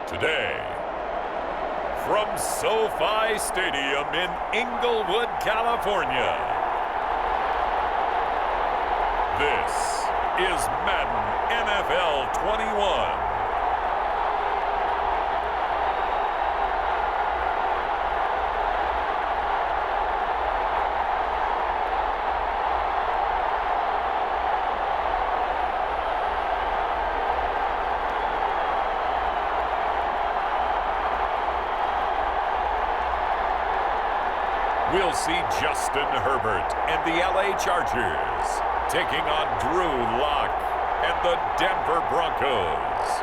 Today, from SoFi Stadium in Inglewood, California, this is Madden NFL 21. We'll see Justin Herbert and the LA Chargers taking on Drew Lock and the Denver Broncos.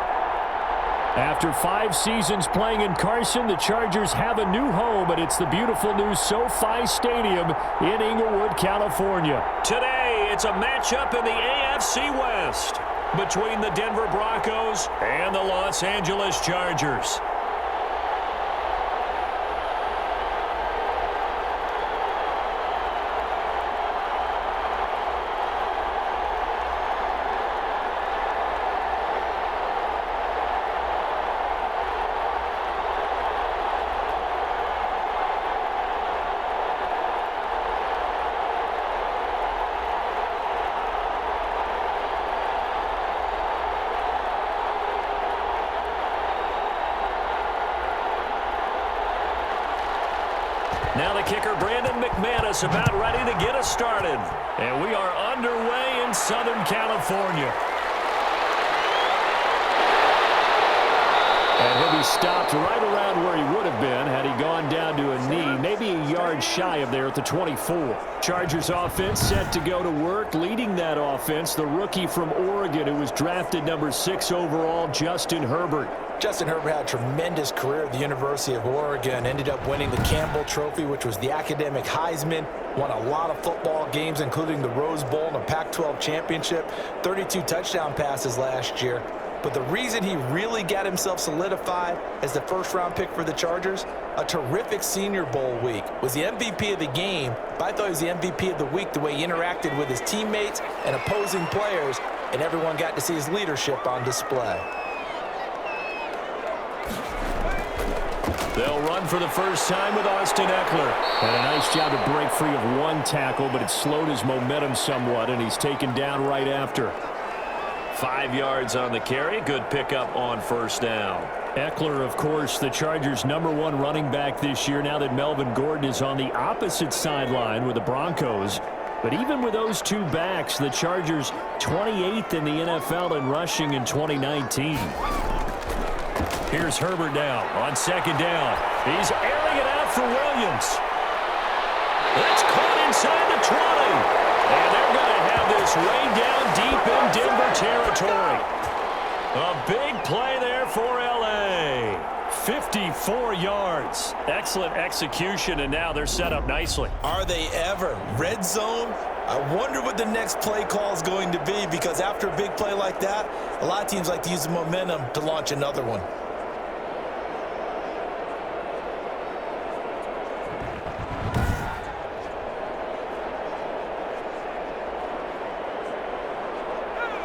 After 5 seasons playing in Carson, the Chargers have a new home, and it's the beautiful new SoFi Stadium in Inglewood, California. Today, it's a matchup in the AFC West between the Denver Broncos and the Los Angeles Chargers. Now the kicker, Brandon McManus, about ready to get us started. And we are underway in Southern California. And he'll be stopped right around where he would have been had he gone down to a knee, maybe a yard shy of there at the 24. Chargers offense set to go to work. Leading that offense, the rookie from Oregon who was drafted number 6 overall, Justin Herbert. Justin Herbert had a tremendous career at the University of Oregon, ended up winning the Campbell Trophy, which was the academic Heisman, won a lot of football games, including the Rose Bowl and a Pac-12 championship, 32 touchdown passes last year. But the reason he really got himself solidified as the first-round pick for the Chargers, a terrific Senior Bowl week, was the MVP of the game, but I thought he was the MVP of the week the way he interacted with his teammates and opposing players, and everyone got to see his leadership on display. They'll run for the first time with Austin Eckler. Had a nice job to break free of 1 tackle, but it slowed his momentum somewhat, and he's taken down right after. 5 yards on the carry. Good pickup on first down. Eckler, of course, the Chargers' #1 running back this year, now that Melvin Gordon is on the opposite sideline with the Broncos. But even with those 2 backs, the Chargers 28th in the NFL in rushing in 2019. Here's Herbert now on second down. He's airing it out for Williams. That's caught inside the 20. And they're going to have this rain down deep in Denver territory. A big play there for L.A. 54 yards. Excellent execution, and now they're set up nicely. Are they ever? Red zone? I wonder what the next play call is going to be, because after a big play like that, a lot of teams like to use the momentum to launch another one.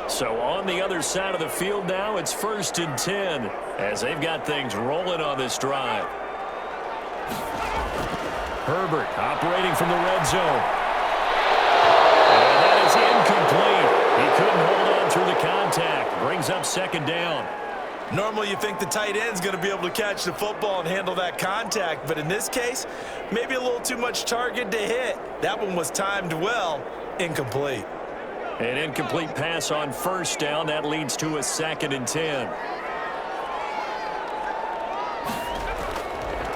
So on the other side of the field now, it's 1st and 10 as they've got things rolling on this drive. Herbert operating from the red zone. And that is incomplete. He couldn't hold on through the contact. Brings up second down. Normally you think the tight end's going to be able to catch the football and handle that contact, but in this case, maybe a little too much target to hit. That one was timed well, incomplete. An incomplete pass on first down. That leads to a 2nd and 10.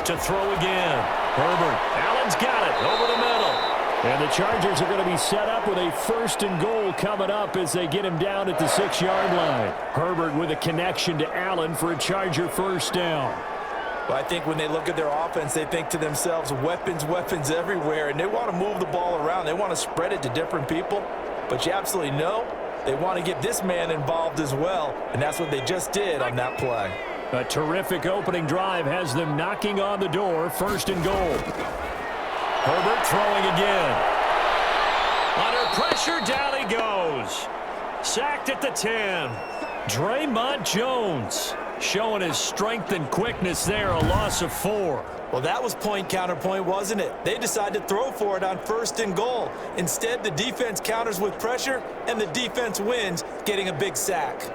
To throw again. Herbert. Allen's got it over the middle. And the Chargers are going to be set up with a 1st and goal coming up as they get him down at the 6-yard line. Herbert with a connection to Allen for a Charger first down. Well, I think when they look at their offense, they think to themselves, weapons, weapons everywhere, and they want to move the ball around. They want to spread it to different people. But you absolutely know they want to get this man involved as well, and that's what they just did on that play. A terrific opening drive has them knocking on the door, 1st and goal. Herbert throwing again. Under pressure, down he goes. Sacked at the 10. Draymond Jones. showing his strength and quickness there, a loss of 4. Well, that was point counterpoint, wasn't it? They decided to throw for it on 1st and goal. Instead, the defense counters with pressure, and the defense wins, getting a big sack.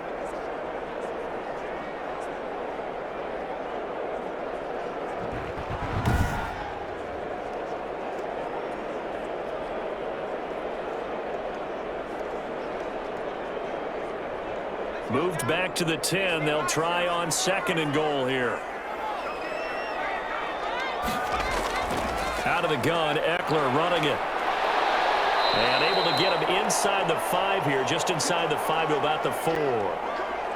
Moved back to the 10. They'll try on 2nd and goal here. Out of the gun, Eckler running it. And able to get him inside the 5 here, just inside the 5 to about the 4.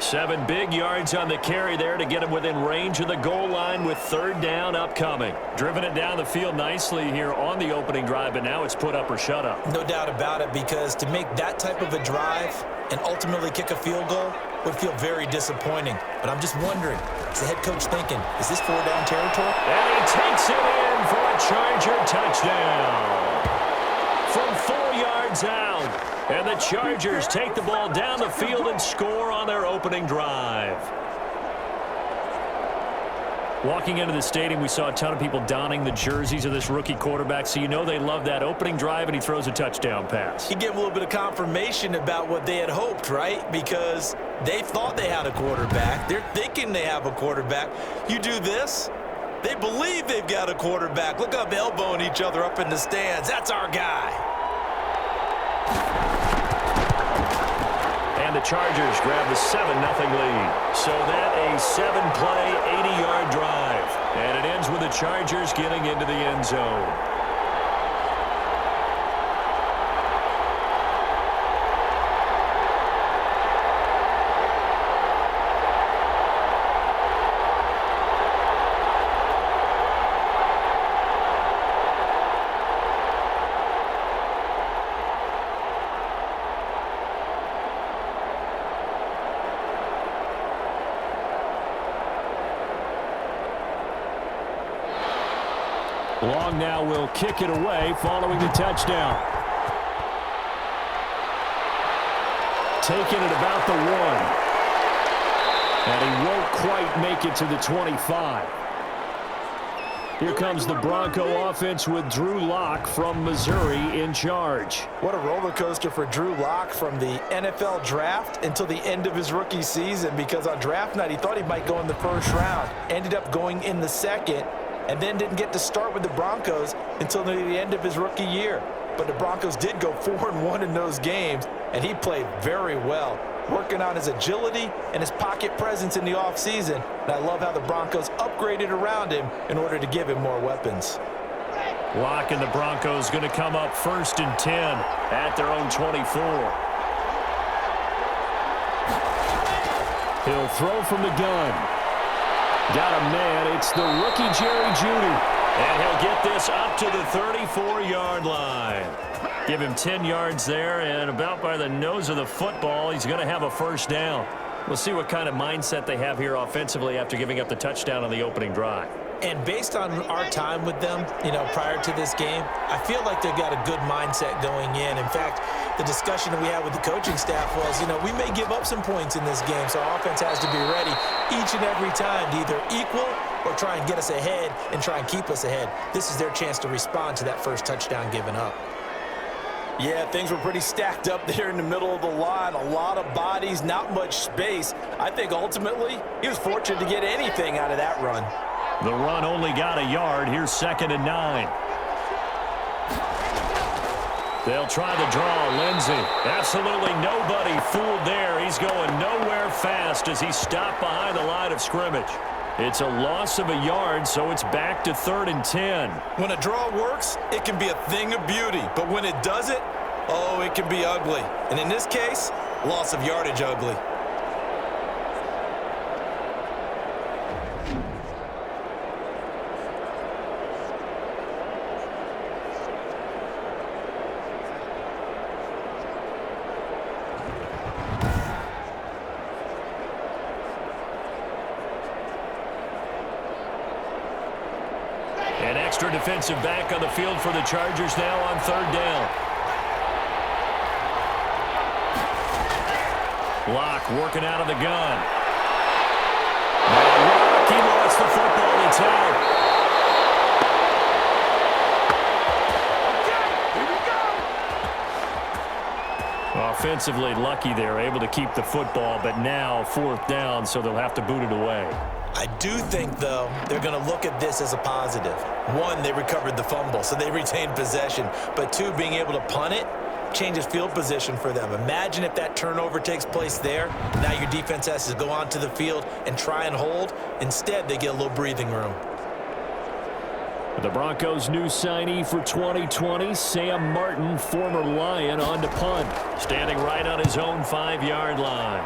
7 big yards on the carry there to get him within range of the goal line with 3rd down upcoming. Driven it down the field nicely here on the opening drive, but now it's put up or shut up. No doubt about it, because to make that type of a drive and ultimately kick a field goal would feel very disappointing. But I'm just wondering, is the head coach thinking, is this 4-down territory? And he takes it in for a Charger touchdown. From 4 yards out. And the Chargers take the ball down the field and score on their opening drive. Walking into the stadium, we saw a ton of people donning the jerseys of this rookie quarterback, so you know they love that opening drive, and he throws a touchdown pass. He gave a little bit of confirmation about what they had hoped, right? Because they thought they had a quarterback. They're thinking they have a quarterback. You do this, they believe they've got a quarterback. Look up, elbowing each other up in the stands. That's our guy. And the Chargers grab the 7-0 lead. So that a 7-play, 80-yard drive. And it ends with the Chargers getting into the end zone. Long now will kick it away following the touchdown. Taking it about the 1. And he won't quite make it to the 25. Here comes the Bronco offense with Drew Lock from Missouri in charge. What a roller coaster for Drew Lock from the NFL draft until the end of his rookie season, because on draft night he thought he might go in the 1st round. Ended up going in the 2nd. And then didn't get to start with the Broncos until near the end of his rookie year. But the Broncos did go 4-1 in those games, and he played very well, working on his agility and his pocket presence in the offseason. And I love how the Broncos upgraded around him in order to give him more weapons. Lock and the Broncos going to come up 1st and 10 at their own 24. He'll throw from the gun. Got a man. It's the rookie Jerry Jeudy. And he'll get this up to the 34-yard line. Give him 10 yards there, and about by the nose of the football, he's going to have a 1st down. We'll see what kind of mindset they have here offensively after giving up the touchdown on the opening drive. And based on our time with them, prior to this game, I feel like they've got a good mindset going in. In fact, the discussion that we had with the coaching staff was, we may give up some points in this game, so our offense has to be ready each and every time to either equal or try and get us ahead and try and keep us ahead. This is their chance to respond to that first touchdown given up. Yeah, things were pretty stacked up there in the middle of the line. A lot of bodies, not much space. I think ultimately he was fortunate to get anything out of that run. The run only got a yard. Here's 2nd and 9. They'll try the draw. Lindsey. Absolutely nobody fooled there. He's going nowhere fast as he stopped behind the line of scrimmage. It's a loss of a yard, so it's back to 3rd and 10. When a draw works, it can be a thing of beauty. But when it doesn't, it can be ugly. And in this case, loss of yardage ugly. An extra defensive back on the field for the Chargers now on 3rd down. Lock working out of the gun. out. Offensively lucky they're able to keep the football, but now 4th down, so they'll have to boot it away. I do think, though, they're going to look at this as a positive. 1, they recovered the fumble, so they retained possession. But 2, being able to punt it changes field position for them. Imagine if that turnover takes place there. Now your defense has to go onto the field and try and hold. Instead, they get a little breathing room. The Broncos' new signee for 2020, Sam Martin, former Lion, on to punt. Standing right on his own 5-yard line.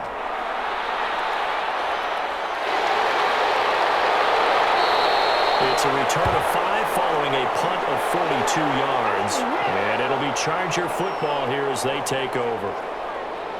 It's a return of 5 following a punt of 42 yards. And it'll be Charger football here as they take over.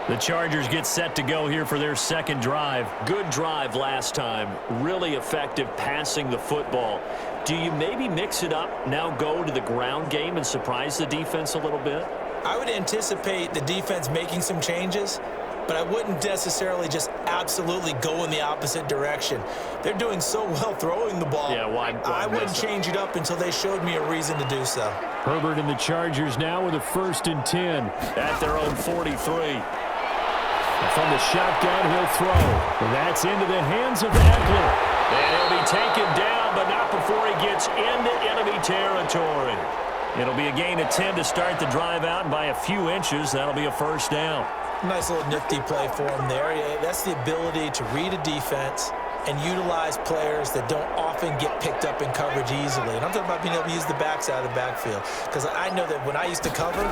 The Chargers get set to go here for their 2nd drive. Good drive last time. Really effective passing the football. Do you maybe mix it up, now go to the ground game and surprise the defense a little bit? I would anticipate the defense making some changes, but I wouldn't necessarily just absolutely go in the opposite direction. They're doing so well throwing the ball. Yeah, why I wouldn't change it up until they showed me a reason to do so. Herbert and the Chargers now with a 1st and 10. At their own 43. From the shotgun, he'll throw. And that's into the hands of Eckler. And he'll be taken down, but not before he gets into enemy territory. It'll be a gain of 10 to start the drive out, and by a few inches, that'll be a 1st down. Nice little nifty play for him there. Yeah, that's the ability to read a defense and utilize players that don't often get picked up in coverage easily. And I'm talking about being able to use the backs out of the backfield. Because I know that when I used to cover,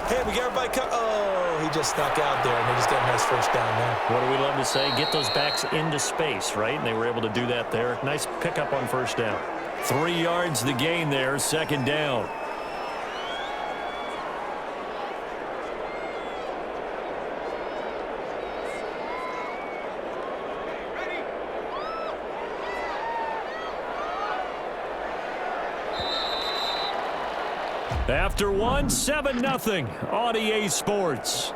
hey, we got everybody oh, he just snuck out there, and they just got a nice 1st down there. What do we love to say? Get those backs into space, right? And they were able to do that there. Nice pickup on 1st down. 3 yards the gain there, 2nd down. After 1, 7-0 on EA Sports.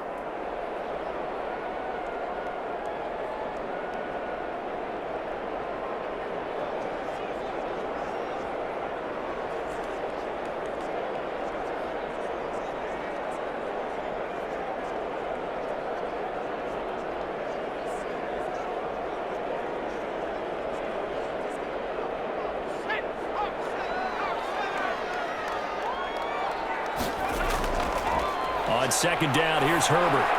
On 2nd down, here's Herbert.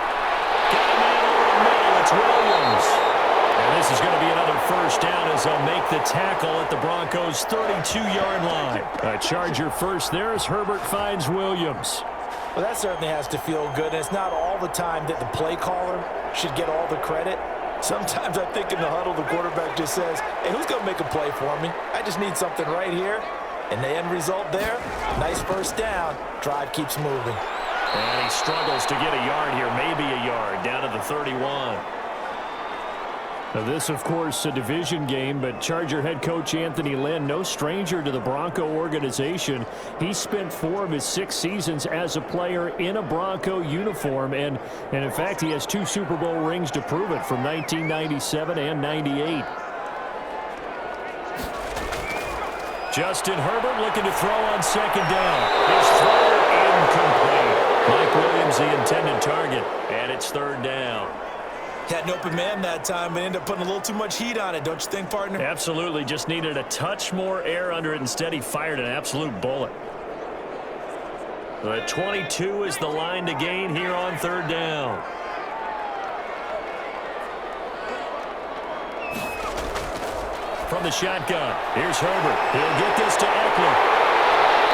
Got a man over the middle. It's Williams. And this is going to be another 1st down as they'll make the tackle at the Broncos' 32-yard line. A Charger first there as Herbert finds Williams. Well, that certainly has to feel good, and it's not all the time that the play caller should get all the credit. Sometimes I think in the huddle, the quarterback just says, hey, who's going to make a play for me? I just need something right here. And the end result there, nice 1st down. Drive keeps moving. And he struggles to get a yard here, maybe a yard, down to the 31. Now this, of course, a division game, but Charger head coach Anthony Lynn, no stranger to the Bronco organization. He spent 4 of his 6 seasons as a player in a Bronco uniform, and in fact, he has 2 Super Bowl rings to prove it from 1997 and 98. Justin Herbert looking to throw on 2nd down. His throw incomplete. Mike Williams, the intended target, and it's 3rd down. Had an open man that time, but ended up putting a little too much heat on it, don't you think, partner? Absolutely. Just needed a touch more air under it. Instead, he fired an absolute bullet. The 22 is the line to gain here on 3rd down. From the shotgun, here's Herbert. He'll get this to Eckler.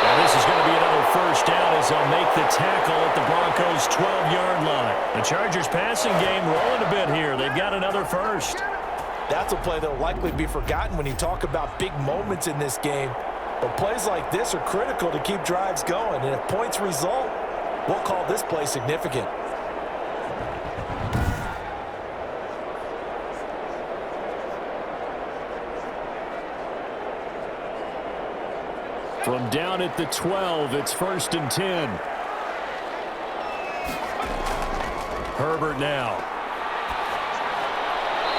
And this is going to be another 1st down as they'll make the tackle at the Broncos' 12-yard line. The Chargers passing game rolling a bit here. They've got another 1st. That's a play that will likely be forgotten when you talk about big moments in this game. But plays like this are critical to keep drives going. And if points result, we'll call this play significant. From down at the 12, it's 1st and 10. Herbert now.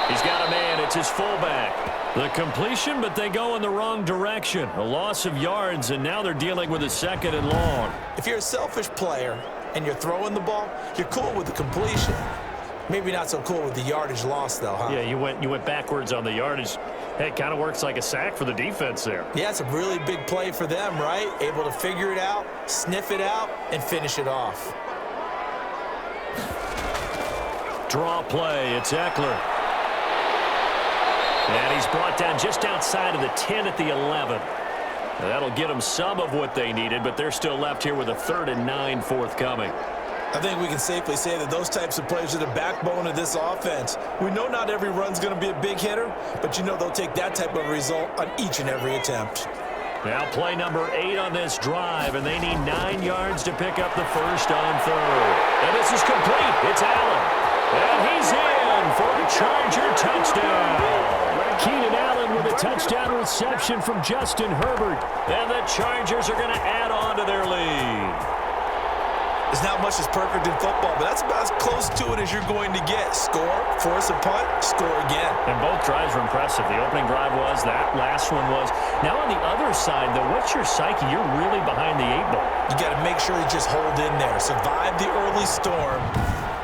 He's got a man. It's his fullback. The completion, but they go in the wrong direction. A loss of yards, and now they're dealing with a 2nd and long. If you're a selfish player and you're throwing the ball, you're cool with the completion. Maybe not so cool with the yardage loss, though, huh? Yeah, you went backwards on the yardage. Hey, it kind of works like a sack for the defense there. Yeah, it's a really big play for them, right? Able to figure it out, sniff it out, and finish it off. Draw play. It's Eckler. And he's brought down just outside of the 10 at the 11. Now, that'll get them some of what they needed, but they're still left here with a 3rd and 9 forthcoming. I think we can safely say that those types of plays are the backbone of this offense. We know not every run's going to be a big hitter, but you know they'll take that type of result on each and every attempt. Now play number 8 on this drive, and they need 9 yards to pick up the first on 3rd. And this is complete. It's Allen. And he's in for a Charger touchdown. Keenan Allen with a touchdown reception from Justin Herbert. And the Chargers are going to add on to their lead. There's not much that's perfect in football, but that's about as close to it as you're going to get. Score, force a punt, score again. And both drives were impressive. The opening drive was, that last one was. Now on the other side, though, what's your psyche? You're really behind the 8 ball. You got to make sure you just hold in there. Survive the early storm,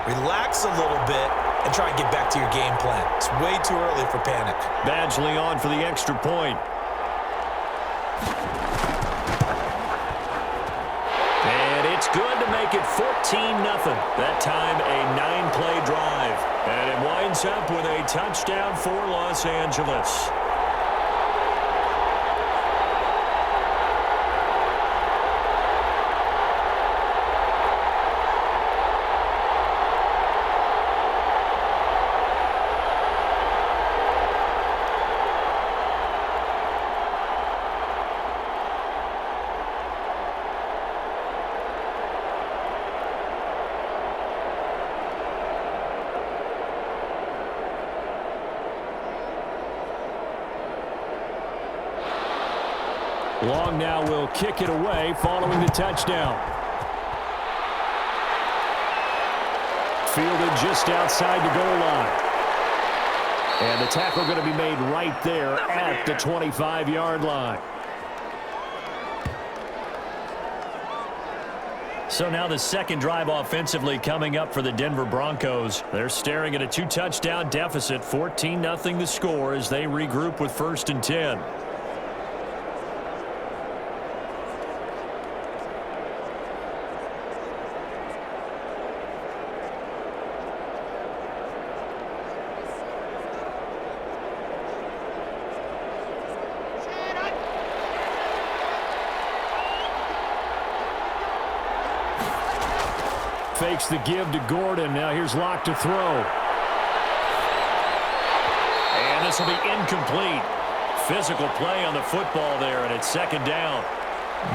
relax a little bit, and try and get back to your game plan. It's way too early for panic. Badgley on for the extra point. It's good to make it 14-0. That time a 9-play drive. And it winds up with a touchdown for Los Angeles. Long now will kick it away following the touchdown. Fielded just outside the goal line. And the tackle going to be made right there at the 25-yard line. So now the second drive offensively coming up for the Denver Broncos. They're staring at a 2-touchdown deficit, 14-0 the score as they regroup with 1st and 10. Fakes the give to Gordon. Now here's Locke to throw. And this will be incomplete. Physical play on the football there, and it's 2nd down.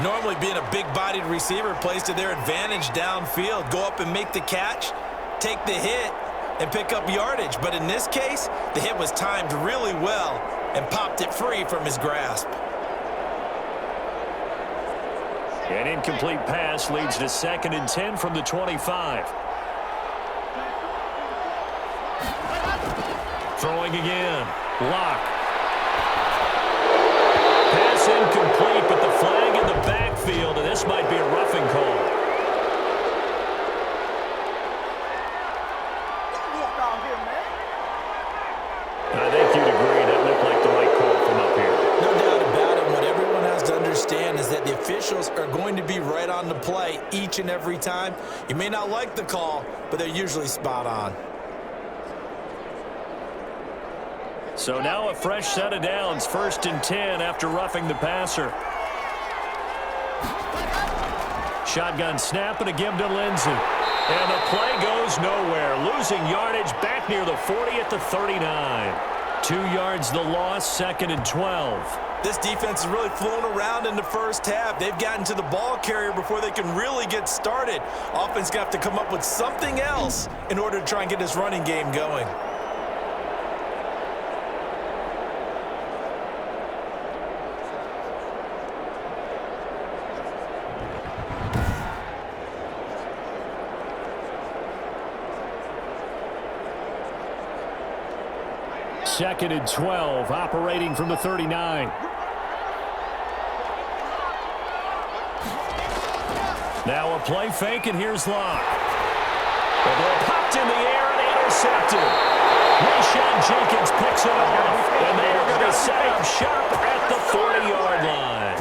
Normally being a big-bodied receiver plays to their advantage downfield. Go up and make the catch, take the hit, and pick up yardage. But in this case, the hit was timed really well and popped it free from his grasp. An incomplete pass leads to 2nd and 10 from the 25. Throwing again. Locke. Pass incomplete, but the flag in the backfield, and this might be a roughing call. I think you'd agree that looked like the right call from up here. No doubt about it. What everyone has to understand is that the officials are going to be right on the play each and every time. You may not like the call, but they're usually spot on. So now a fresh set of downs, 1st and 10 after roughing the passer. Shotgun snap and a give to Lindsey. And the play goes nowhere. Losing yardage back near the 40 at the 39. 2 yards the loss, 2nd and 12. This defense has really flown around in the first half. They've gotten to the ball carrier before they can really get started. Offense going to have to come up with something else in order to try and get this running game going. 2nd and 12, operating from the 39. Now a play fake, and here's Locke. The ball popped in the air and intercepted. Rashad Jenkins picks it off, and they are going to set up shop at the 40-yard line.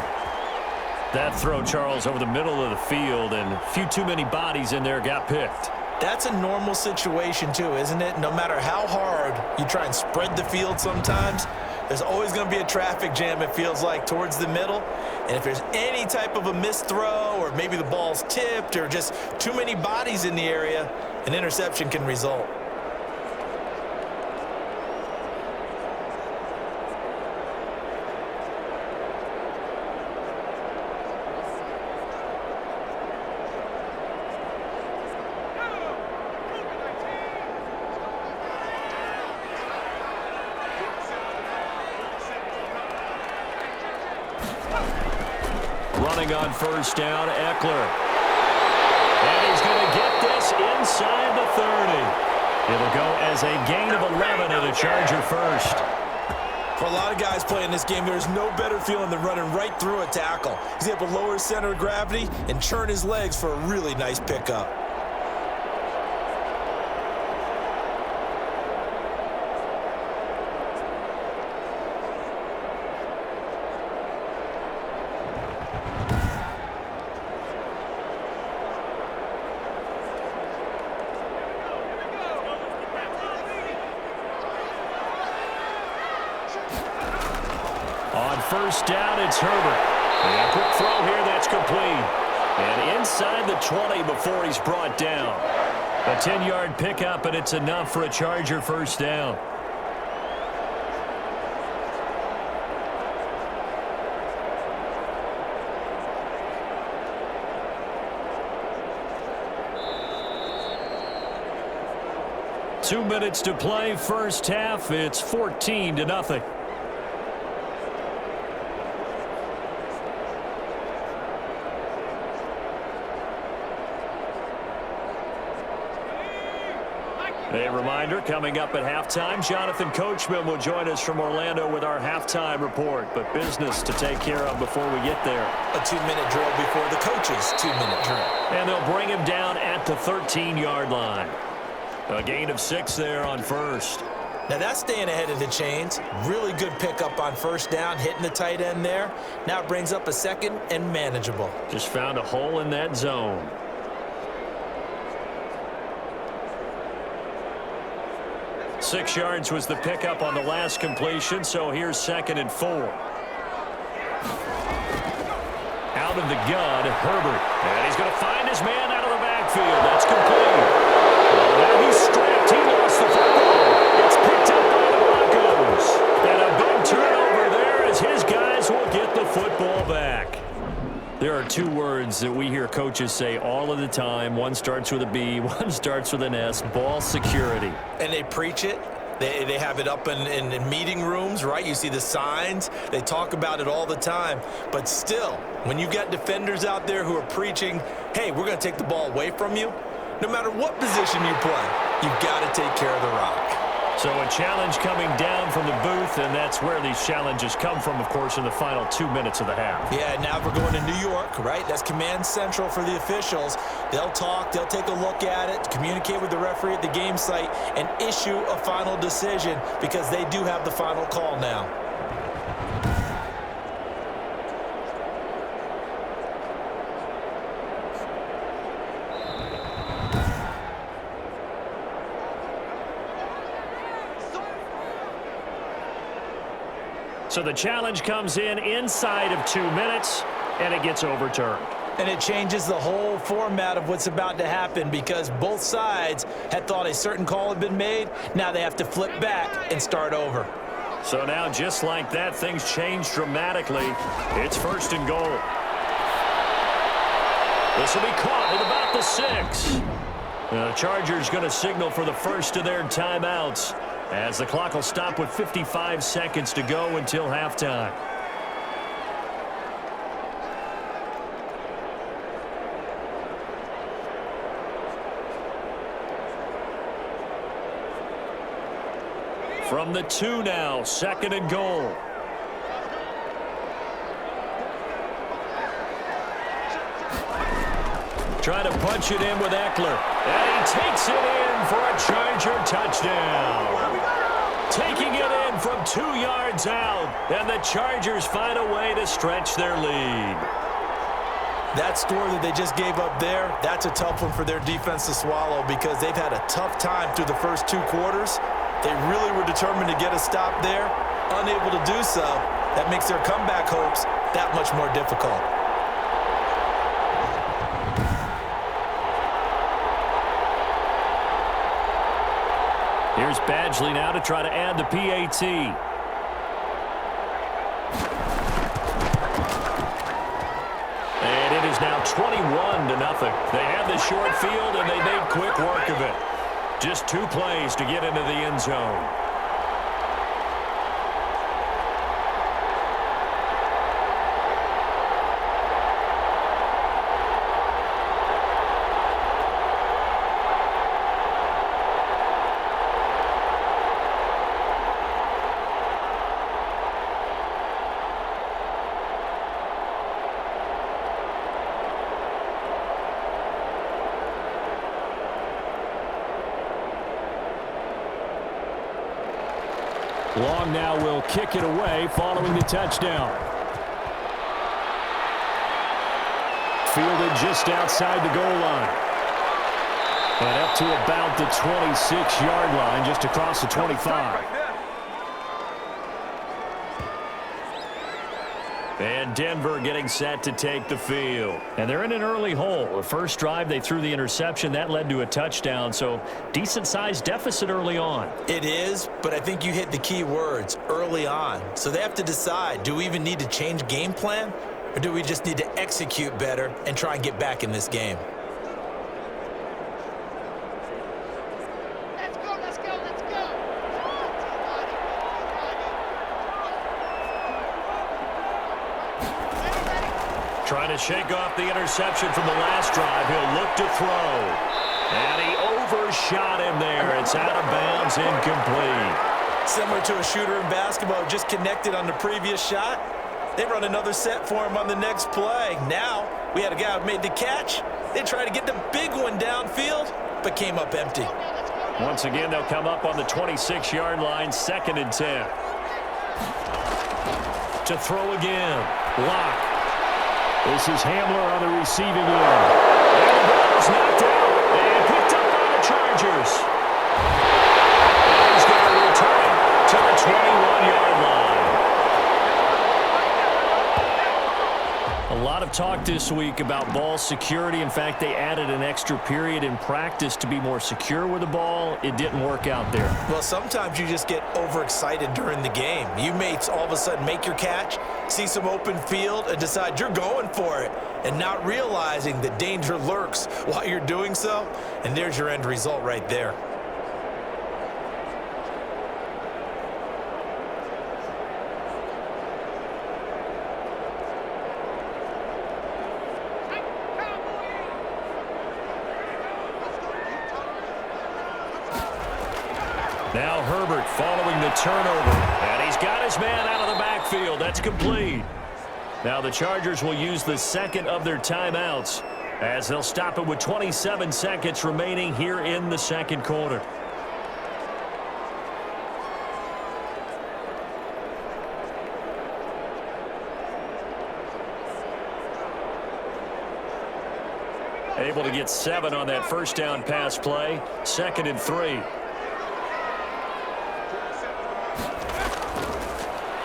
That throw, Charles, over the middle of the field, and a few too many bodies in there got picked. That's a normal situation, too, isn't it? No matter how hard you try and spread the field sometimes, there's always going to be a traffic jam, it feels like, towards the middle. And if there's any type of a missed throw, or maybe the ball's tipped, or just too many bodies in the area, an interception can result. Running on first down, Eckler. And he's going to get this inside the 30. It'll go as a gain of 11 and a Charger first. For a lot of guys playing this game, there's no better feeling than running right through a tackle. He's able to lower his center of gravity and churn his legs for a really nice pickup. On first down, it's Herbert. And a quick throw here, that's complete. And inside the 20 before he's brought down. A 10-yard pickup, and it's enough for a Charger first down. Two minutes to play, first half. It's 14-0. A reminder, coming up at halftime, Jonathan Coachman will join us from Orlando with our halftime report. But business to take care of before we get there. A 2-minute drill before the coach's 2-minute drill. And they'll bring him down at the 13-yard line. A gain of 6 there on first. Now that's staying ahead of the chains. Really good pickup on first down, hitting the tight end there. Now it brings up a second and manageable. Just found a hole in that zone. 6 yards was the pickup on the last completion, so here's 2nd and 4. Out of the gun, Herbert. And he's going to find his man out of the backfield. That's complete. Now he's stripped. He lost the football. It's picked up by the Broncos. And a big turnover there as his guys will get the football back. There are two words that we hear coaches say all of the time. One starts with a B, one starts with an S, ball security. And they preach it. They have it up in meeting rooms, right? You see the signs. They talk about it all the time. But still, when you got defenders out there who are preaching, hey, we're going to take the ball away from you, no matter what position you play, you've got to take care of the rock. So a challenge coming down from the booth, and that's where these challenges come from, of course, in the final 2 minutes of the half. Yeah, now we're going to New York, right? That's command central for the officials. They'll talk, they'll take a look at it, communicate with the referee at the game site, and issue a final decision because they do have the final call now. So the challenge comes in inside of 2 minutes, and it gets overturned. And it changes the whole format of what's about to happen because both sides had thought a certain call had been made. Now they have to flip back and start over. So now, just like that, things change dramatically. It's 1st and goal. This will be caught at about the 6. The Chargers going to signal for the first of their timeouts, as the clock will stop with 55 seconds to go until halftime. From the 2 now, 2nd and goal. Trying to punch it in with Eckler. And he takes it in for a Charger touchdown. Taking it in from 2 yards out. And the Chargers find a way to stretch their lead. That score that they just gave up there, that's a tough one for their defense to swallow because they've had a tough time through the first 2 quarters. They really were determined to get a stop there. Unable to do so, that makes their comeback hopes that much more difficult. Here's Badgley now to try to add the PAT. And it is now 21-0. They have the short field, and they made quick work of it. Just 2 plays to get into the end zone. Long now will kick it away following the touchdown. Fielded just outside the goal line. And up to about the 26-yard line, just across the 25. And Denver getting set to take the field. And they're in an early hole. The first drive, they threw the interception. That led to a touchdown, so decent-sized deficit early on. It is, but I think you hit the key words, early on. So they have to decide, do we even need to change game plan, or do we just need to execute better and try and get back in this game? Trying to shake off the interception from the last drive. He'll look to throw. And he overshot him there. It's out of bounds, incomplete. Similar to a shooter in basketball, just connected on the previous shot. They run another set for him on the next play. Now, we had a guy who made the catch. They tried to get the big one downfield, but came up empty. Once again, they'll come up on the 26-yard line, 2nd and 10. To throw again. Lock. This is Hamler on the receiving end. And the ball's knocked out and picked up by the Chargers. And he's going to return to the 21-yard line. A lot of talk this week about ball security. In fact, they added an extra period in practice to be more secure with the ball. It didn't work out there. Well, sometimes you just get overexcited during the game. You may all of a sudden make your catch, see some open field, and decide you're going for it, and not realizing that danger lurks while you're doing so, and there's your end result right there. Now Herbert following the turnover. And he's got his man out of the backfield. That's complete. Now the Chargers will use the second of their timeouts as they'll stop it with 27 seconds remaining here in the second quarter. Able to get 7 on that first down pass play. 2nd and 3.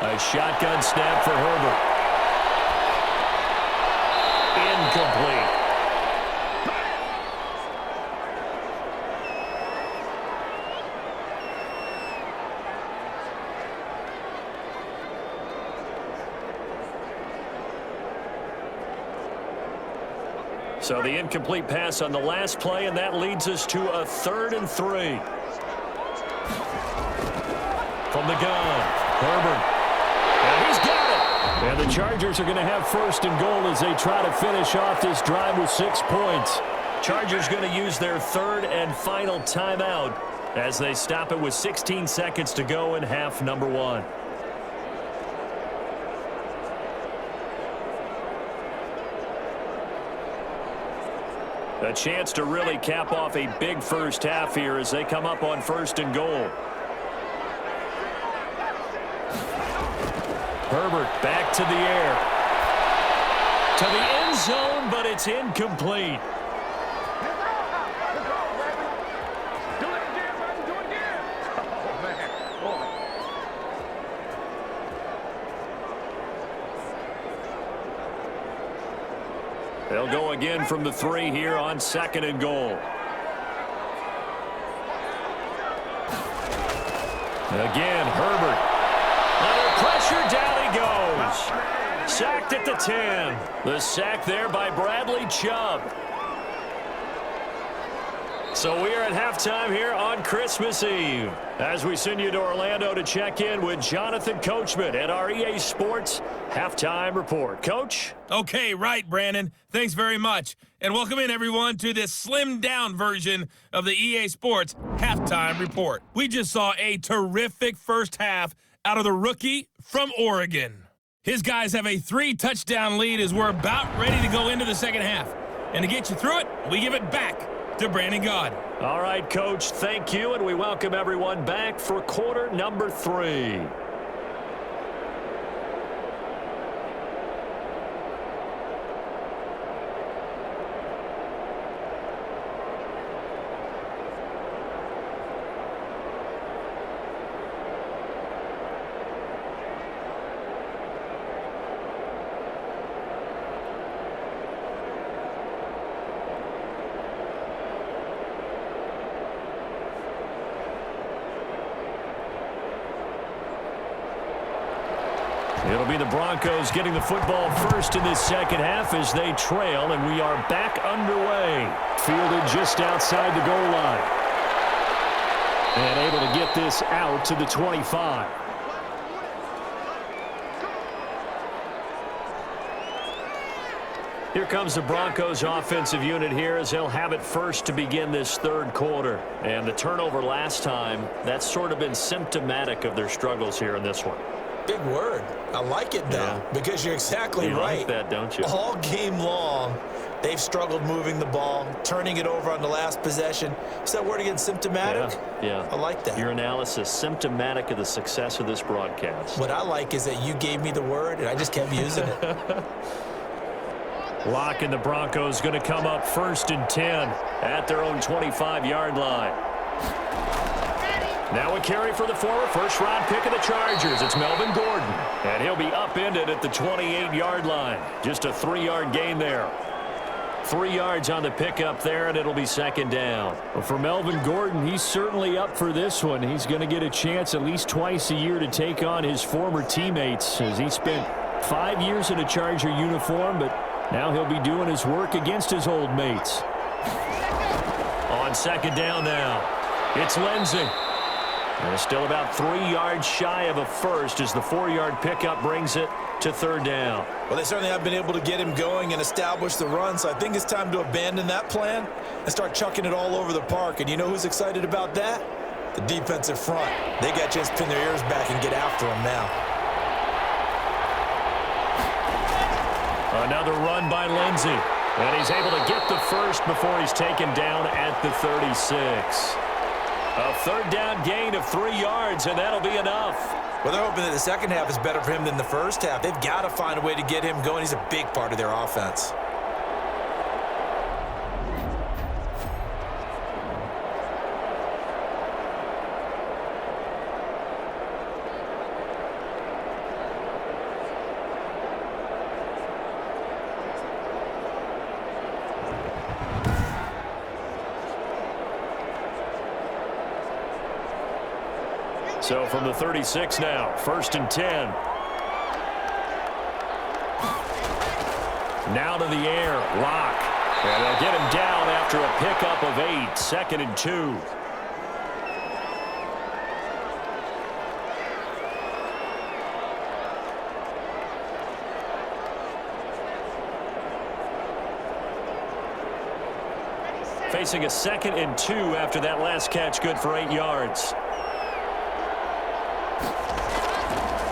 A shotgun snap for Herbert. Incomplete. So the incomplete pass on the last play, and that leads us to a 3rd and 3. From the gun, Herbert. And he's got it. And the Chargers are going to have 1st and goal as they try to finish off this drive with 6 points. Chargers going to use their 3rd and final timeout as they stop it with 16 seconds to go in half number one. A chance to really cap off a big first half here as they come up on 1st and goal. Herbert back to the air. To the end zone, but it's incomplete. They'll go again from the 3 here on 2nd and goal. Again, Herbert. Under pressure, down he goes. Sacked at the 10. The sack there by Bradley Chubb. So we are at halftime here on Christmas Eve as we send you to Orlando to check in with Jonathan Coachman at our EA Sports Halftime Report. Coach? Okay, right, Brandon. Thanks very much. And welcome in, everyone, to this slimmed-down version of the EA Sports Halftime Report. We just saw a terrific first half out of the rookie from Oregon. His guys have a 3-touchdown lead as we're about ready to go into the second half. And to get you through it, we give it back to Brandon God. All right, Coach, thank you, and we welcome everyone back for quarter number 3. It'll be the Broncos getting the football first in this second half as they trail, and we are back underway. Fielded just outside the goal line. And able to get this out to the 25. Here comes the Broncos offensive unit here as they'll have it first to begin this third quarter. And the turnover last time, that's sort of been symptomatic of their struggles here in this one. Big word. I like it, though, because you're exactly you right. Like that, don't you? All game long, they've struggled moving the ball, turning it over on the last possession. Is that word again, symptomatic? Yeah. I like that. Your analysis, symptomatic of the success of this broadcast. What I like is that you gave me the word, and I just kept using it. Locke and the Broncos going to come up 1st and 10 at their own 25-yard line. Now a carry for the former first-round pick of the Chargers. It's Melvin Gordon, and he'll be upended at the 28-yard line. Just a 3-yard gain there. 3 yards on the pickup there, and it'll be 2nd down. Well, for Melvin Gordon, he's certainly up for this one. He's going to get a chance at least twice a year to take on his former teammates as he spent 5 years in a Charger uniform, but now he'll be doing his work against his old mates. On 2nd down now, it's Lindsey. And it's still about 3 yards shy of a first as the 4-yard pickup brings it to 3rd down. Well, they certainly have been able to get him going and establish the run, so I think it's time to abandon that plan and start chucking it all over the park. And you know who's excited about that? The defensive front. They got a chance to pin their ears back and get after him now. Another run by Lindsey. And he's able to get the first before he's taken down at the 36. A 3rd down gain of 3 yards, and that'll be enough. Well, they're hoping that the second half is better for him than the first half. They've got to find a way to get him going. He's a big part of their offense. So from the 36 now, 1st and 10. Now to the air, Locke. And they'll get him down after a pickup of 8, 2nd and 2. facing a 2nd and 2 after that last catch, good for 8 yards.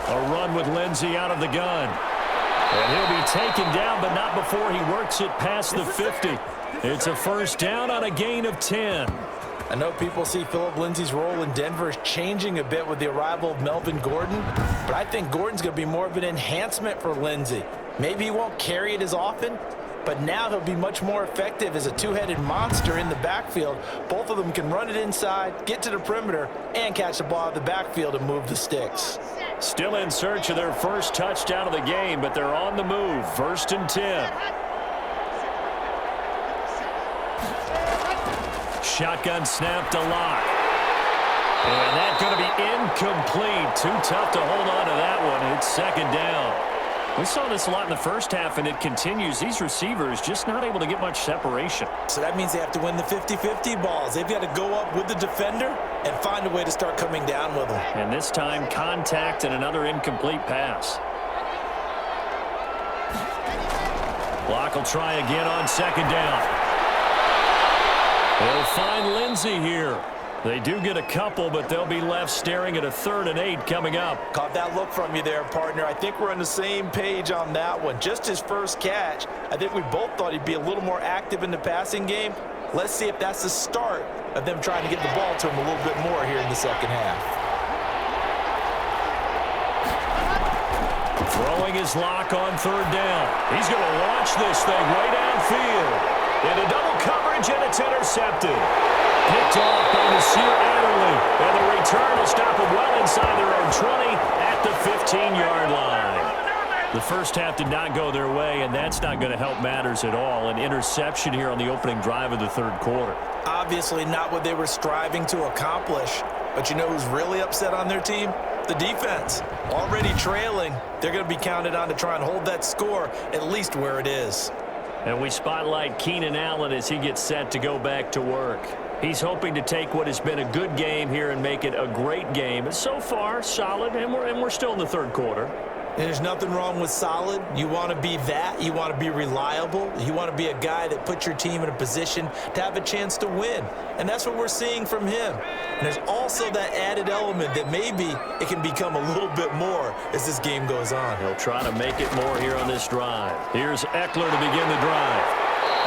A run with Lindsey out of the gun. And he'll be taken down, but not before he works it past the 50. It's a first down on a gain of 10. I know people see Phillip Lindsay's role in Denver is changing a bit with the arrival of Melvin Gordon, but I think Gordon's going to be more of an enhancement for Lindsay. Maybe he won't carry it as often, but now he'll be much more effective as a two-headed monster in the backfield. Both of them can run it inside, get to the perimeter, and catch the ball out of the backfield and move the sticks. Still in search of their first touchdown of the game, but they're on the move. 1st and 10. Shotgun snap to Locke. And that's going to be incomplete. Too tough to hold on to that one. It's 2nd down. We saw this a lot in the first half, and it continues. These receivers just not able to get much separation. So that means they have to win the 50-50 balls. They've got to go up with the defender and find a way to start coming down with them. And this time, contact and another incomplete pass. Locke will try again on 2nd down. They'll find Lindsey here. They do get a couple, but they'll be left staring at a 3rd and 8 coming up. Caught that look from you there, partner. I think we're on the same page on that one. Just his first catch. I think we both thought he'd be a little more active in the passing game. Let's see if that's the start of them trying to get the ball to him a little bit more here in the second half. Throwing his Lock on 3rd down. He's going to launch this thing way downfield. Into double coverage, and it's intercepted. Picked off by Nasir Adderley. And the return will stop them well inside their own 20 at the 15-yard line. The first half did not go their way, and that's not going to help matters at all. An interception here on the opening drive of the 3rd quarter. Obviously not what they were striving to accomplish. But you know who's really upset on their team? The defense. Already trailing. They're going to be counted on to try and hold that score at least where it is. And we spotlight Keenan Allen as he gets set to go back to work. He's hoping to take what has been a good game here and make it a great game. And so far, solid, and we're still in the 3rd quarter. There's nothing wrong with solid. You want to be that. You want to be reliable. You want to be a guy that puts your team in a position to have a chance to win. And that's what we're seeing from him. And there's also that added element that maybe it can become a little bit more as this game goes on. He'll try to make it more here on this drive. Here's Eckler to begin the drive.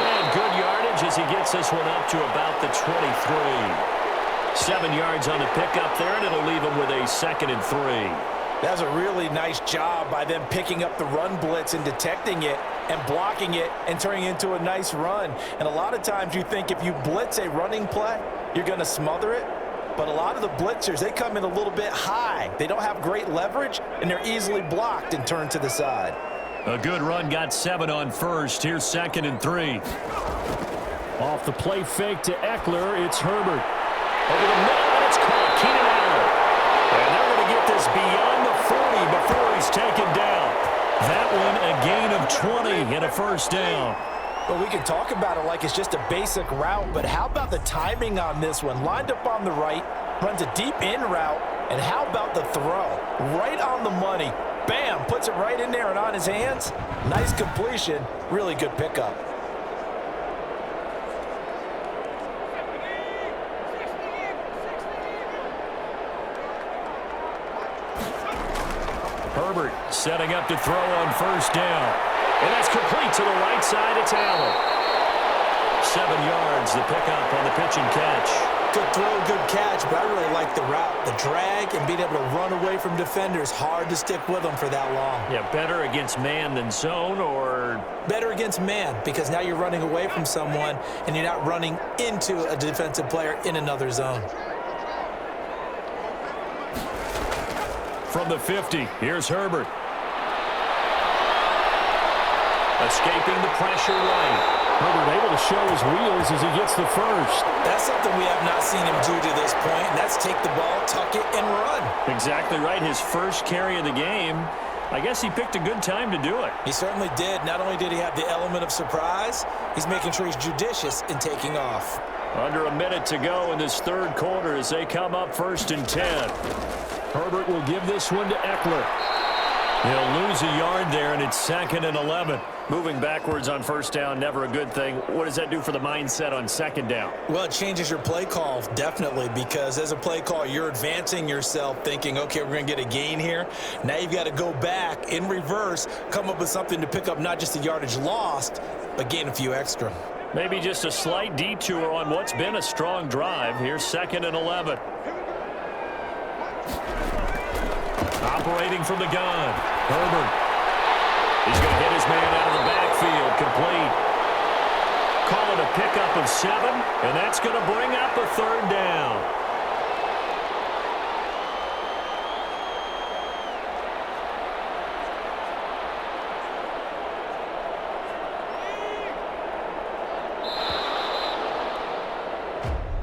And good yardage as he gets this one up to about the 23. 7 yards on the pickup there, and it'll leave him with a 2nd and 3. That was a really nice job by them picking up the run blitz and detecting it and blocking it and turning it into a nice run. And a lot of times you think if you blitz a running play, you're going to smother it. But a lot of the blitzers, they come in a little bit high. They don't have great leverage, and they're easily blocked and turned to the side. A good run, got 7 on first. Here's 2nd and 3. Off the play fake to Eckler, it's Herbert. Over the middle, and it's caught. Keenan Allen. And they're going to get this beyond the 40 before he's taken down. That one a gain of 20 and a first down. Well, we can talk about it like it's just a basic route, but how about the timing on this one? Lined up on the right, runs a deep in route, and how about the throw? Right on the money. Bam, puts it right in there and on his hands. Nice completion, really good pickup. Herbert setting up to throw on first down. And that's complete to the right side. It's Allen. 7 yards, the pickup on the pitch and catch. Good throw, good catch, but I really like the route. The drag and being able to run away from defenders, hard to stick with them for that long. Yeah, better against man than zone, or? Better against man, because now you're running away from someone and you're not running into a defensive player in another zone. From the 50, here's Herbert. Escaping the pressure right. Herbert able to show his wheels as he gets the first. That's something we have not seen him do to this point, and that's take the ball, tuck it, and run. Exactly right. His first carry of the game. I guess he picked a good time to do it. He certainly did. Not only did he have the element of surprise, he's making sure he's judicious in taking off. Under a minute to go in this 3rd quarter as they come up 1st and 10. Herbert will give this one to Eckler. He'll lose a yard there, and it's 2nd and 11. Moving backwards on first down, never a good thing. What does that do for the mindset on 2nd down? Well, it changes your play call, definitely, because as a play call, you're advancing yourself thinking, okay, we're going to get a gain here. Now you've got to go back in reverse, come up with something to pick up not just the yardage lost, but gain a few extra. Maybe just a slight detour on what's been a strong drive. Here's 2nd and 11. Operating from the gun, Herbert. He's going to hit his man out of the backfield, complete. Call it a pickup of 7, and that's going to bring up a 3rd down.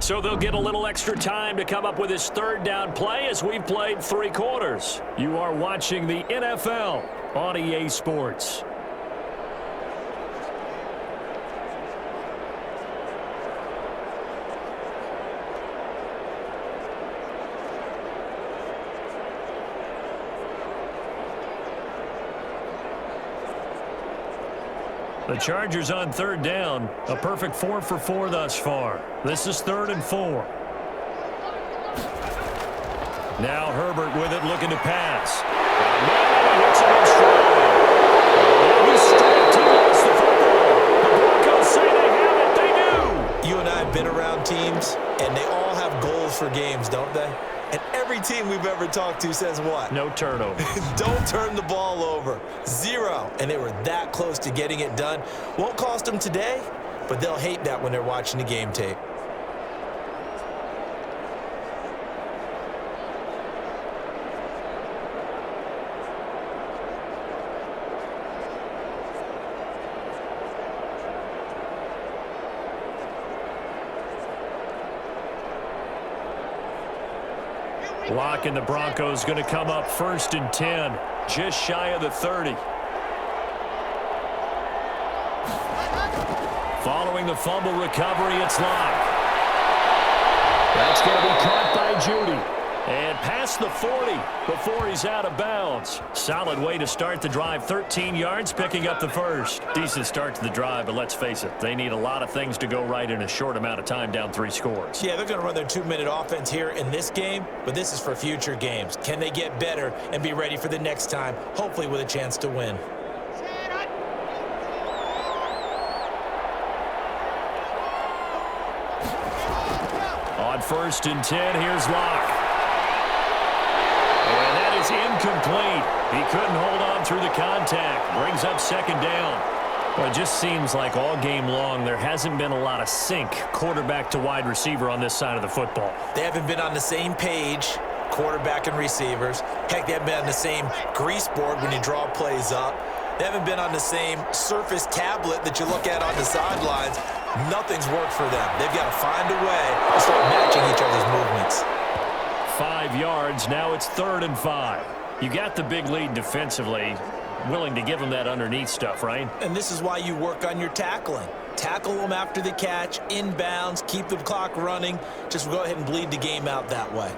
So they'll get a little extra time to come up with his 3rd down play as we've played 3 quarters. You are watching the NFL on EA Sports. The Chargers on 3rd down. A perfect 4 for 4 thus far. This is 3rd and 4. Now Herbert with it, looking to pass. Hits him in stride. He's stripped. He lost the football. The Broncos say they have it. They do. You and I have been around teams, and they all have goals for games, don't they? And every team we've ever talked to says what? No turnover. Don't turn the ball over. 0. And they were that close to getting it done. Won't cost them today, but they'll hate that when they're watching the game tape. Lock and the Broncos going to come up 1st and 10, just shy of the 30. Following the fumble recovery, it's Lock. That's going to be caught by Judy. And past the 40 before he's out of bounds. Solid way to start the drive. 13 yards, picking up the 1st. Decent start to the drive, but let's face it, they need a lot of things to go right in a short amount of time, down 3 scores. Yeah, they're going to run their 2-minute offense here in this game, but this is for future games. Can they get better and be ready for the next time, hopefully with a chance to win? On 1st and 10, here's Locke. And that is incomplete. He couldn't hold on through the contact. Brings up 2nd down. Well, it just seems like all game long there hasn't been a lot of sync quarterback to wide receiver on this side of the football. They haven't been on the same page, quarterback and receivers. Heck, they haven't been on the same grease board when you draw plays up. They haven't been on the same Surface tablet that you look at on the sidelines. Nothing's worked for them. They've got to find a way to start matching each other's movements. 5 yards. Now it's 3rd and 5. You got the big lead defensively. Willing to give them that underneath stuff, right? And this is why you work on your tackling. Tackle them after the catch, inbounds, keep the clock running. Just go ahead and bleed the game out that way.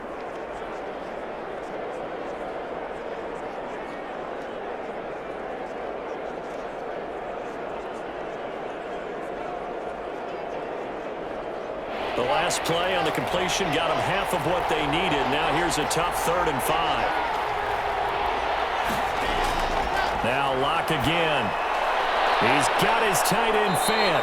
The last play on the completion got them half of what they needed. Now here's a tough 3rd and 5. Now Locke again. He's got his tight end Fant.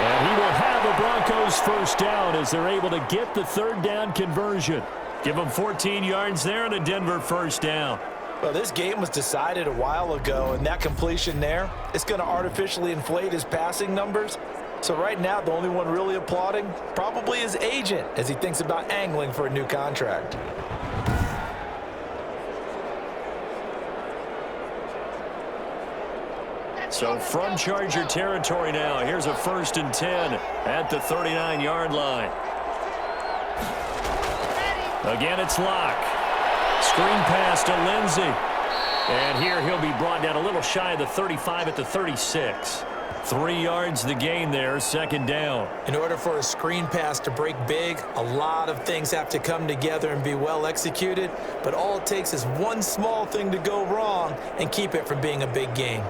And he will have the Broncos 1st down as they're able to get the 3rd down conversion. Give them 14 yards there and a Denver 1st down. Well, this game was decided a while ago, and that completion there, it's going to artificially inflate his passing numbers. So right now, the only one really applauding probably his agent as he thinks about angling for a new contract. So from Charger territory now, here's a 1st and 10 at the 39-yard line. Again, it's Locke. Screen pass to Lindsey. And here he'll be brought down a little shy of the 35 at the 36. 3 yards the gain there, second down. In order for a screen pass to break big, a lot of things have to come together and be well executed, but all it takes is one small thing to go wrong and keep it from being a big gain.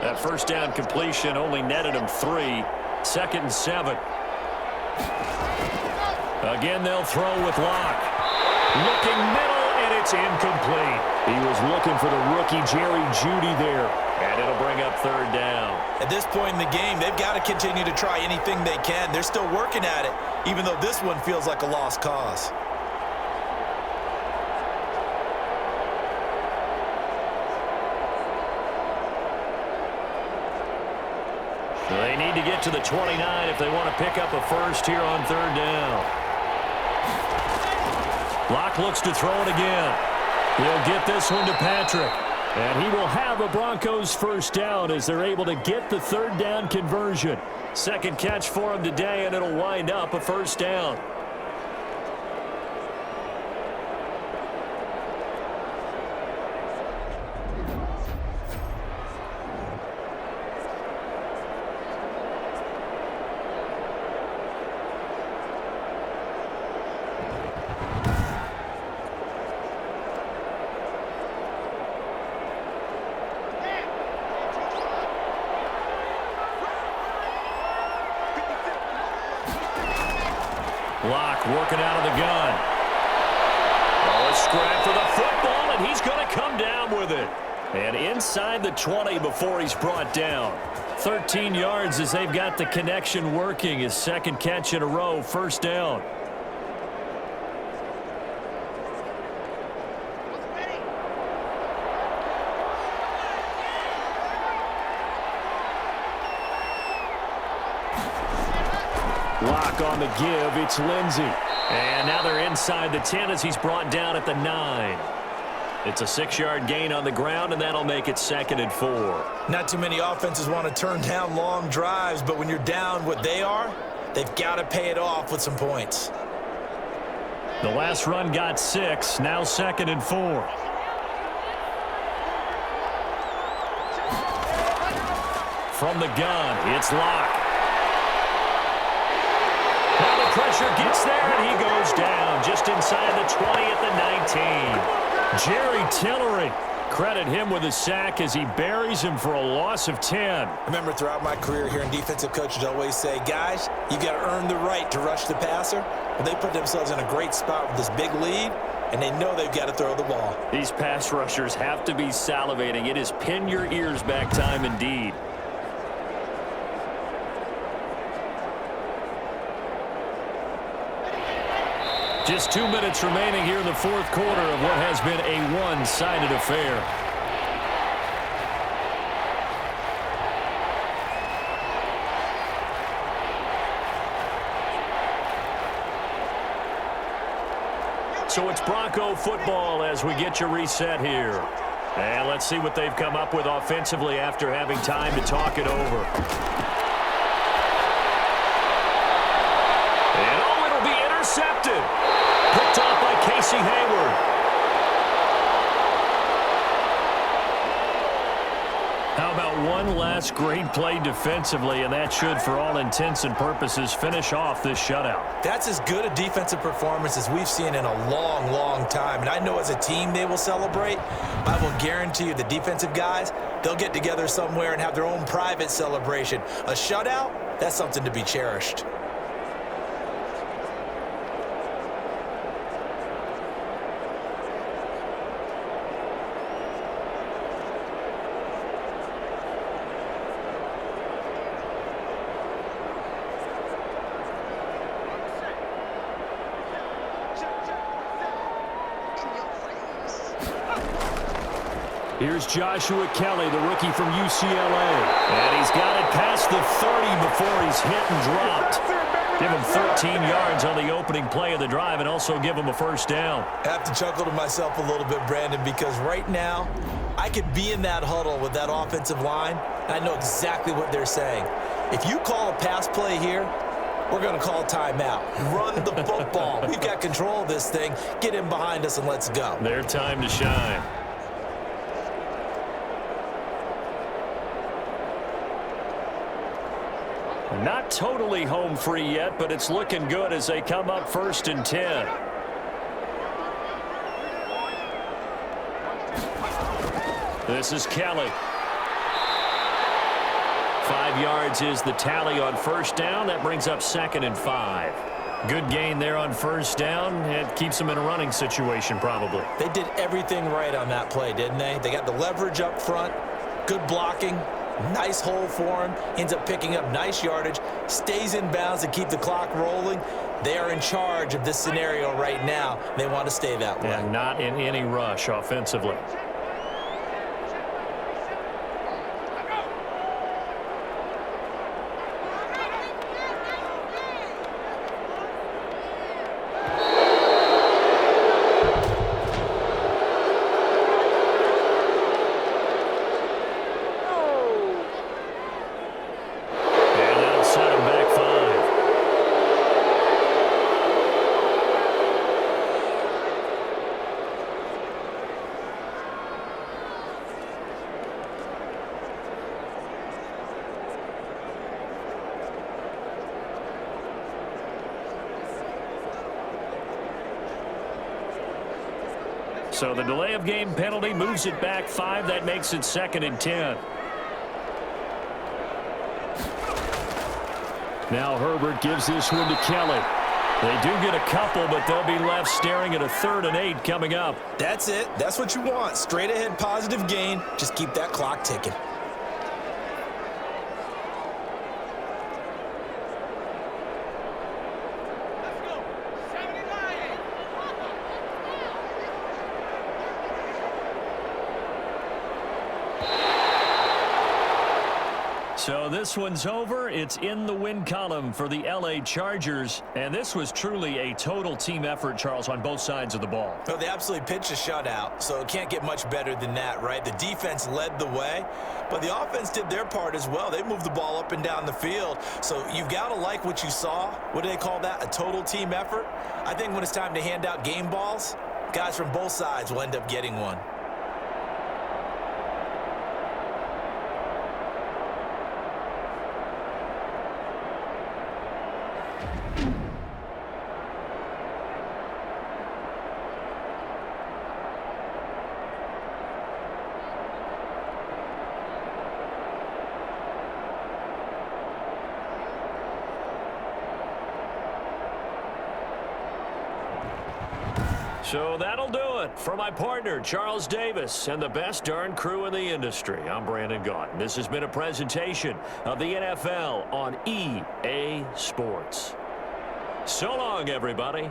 That first down completion only netted him 3. 2nd and 7. Again, they'll throw with Locke. Looking middle, and it's incomplete. He was looking for the rookie Jerry Jeudy there, and it'll bring up 3rd down. At this point in the game, they've got to continue to try anything they can. They're still working at it, even though this one feels like a lost cause. They need to get to the 29 if they want to pick up a first here on 3rd down. Locke looks to throw it again. He'll get this one to Patrick. And he will have a Broncos first down as they're able to get the 3rd down conversion. 2nd catch for him today, and it'll wind up a first down. Locke working out of the gun. Oh, a scrap for the football, and he's going to come down with it. And inside the 20 before he's brought down. 13 yards as they've got the connection working. His 2nd catch in a row, first down. Locke on the give. It's Lindsey. And now they're inside the 10 as he's brought down at the 9. It's a 6-yard gain on the ground, and that'll make it 2nd and 4. Not too many offenses want to turn down long drives, but when you're down what they are, they've got to pay it off with some points. The last run got 6. Now 2nd and 4. From the gun, it's Locke. Now the pressure gets there, and he goes down just inside the 20 at the 19. Jerry Tillery, credit him with a sack as he buries him for a loss of 10. Remember, throughout my career, hearing defensive coaches always say, guys, you got to earn the right to rush the passer. Well, they put themselves in a great spot with this big lead, and they know they've got to throw the ball. These pass rushers have to be salivating. It is pin your ears back time indeed. Just 2 minutes remaining here in the 4th quarter of what has been a one-sided affair. So it's Bronco football as we get you reset here. And let's see what they've come up with offensively after having time to talk it over. And oh, it'll be intercepted. Picked off by Casey Hayward. How about one last great play defensively, and that should, for all intents and purposes, finish off this shutout. That's as good a defensive performance as we've seen in a long, long time. And I know as a team they will celebrate. I will guarantee you the defensive guys, they'll get together somewhere and have their own private celebration. A shutout, that's something to be cherished. Here's Joshua Kelly, the rookie from UCLA. And he's got it past the 30 before he's hit and dropped. Give him 13 yards on the opening play of the drive and also give him a first down. I have to chuckle to myself a little bit, Brandon, because right now I could be in that huddle with that offensive line, and I know exactly what they're saying. If you call a pass play here, we're going to call timeout. Run the football. We've got control of this thing. Get in behind us and let's go. Their time to shine. Not totally home free yet, but it's looking good as they come up 1st and 10. This is Kelly. 5 yards is the tally on 1st down. That brings up 2nd and 5. Good gain there on 1st down. It keeps them in a running situation probably. They did everything right on that play, didn't they? They got the leverage up front, good blocking, nice hole for him, ends up picking up nice yardage, stays in bounds to keep the clock rolling. They are in charge of this scenario right now. They want to stay that way. And not in any rush offensively. So the delay of game penalty moves it back 5. That makes it 2nd and 10. Now Herbert gives this one to Kelly. They do get a couple, but they'll be left staring at a 3rd and 8 coming up. That's it. That's what you want. Straight ahead positive gain. Just keep that clock ticking. So this one's over. It's in the win column for the LA Chargers. And this was truly a total team effort, Charles, on both sides of the ball. So they absolutely pitched a shutout, so it can't get much better than that, right? The defense led the way, but the offense did their part as well. They moved the ball up and down the field. So you've got to like what you saw. What do they call that? A total team effort? I think when it's time to hand out game balls, guys from both sides will end up getting one. So that'll do it for my partner, Charles Davis, and the best darn crew in the industry. I'm Brandon Gaudin. This has been a presentation of the NFL on EA Sports. So long, everybody.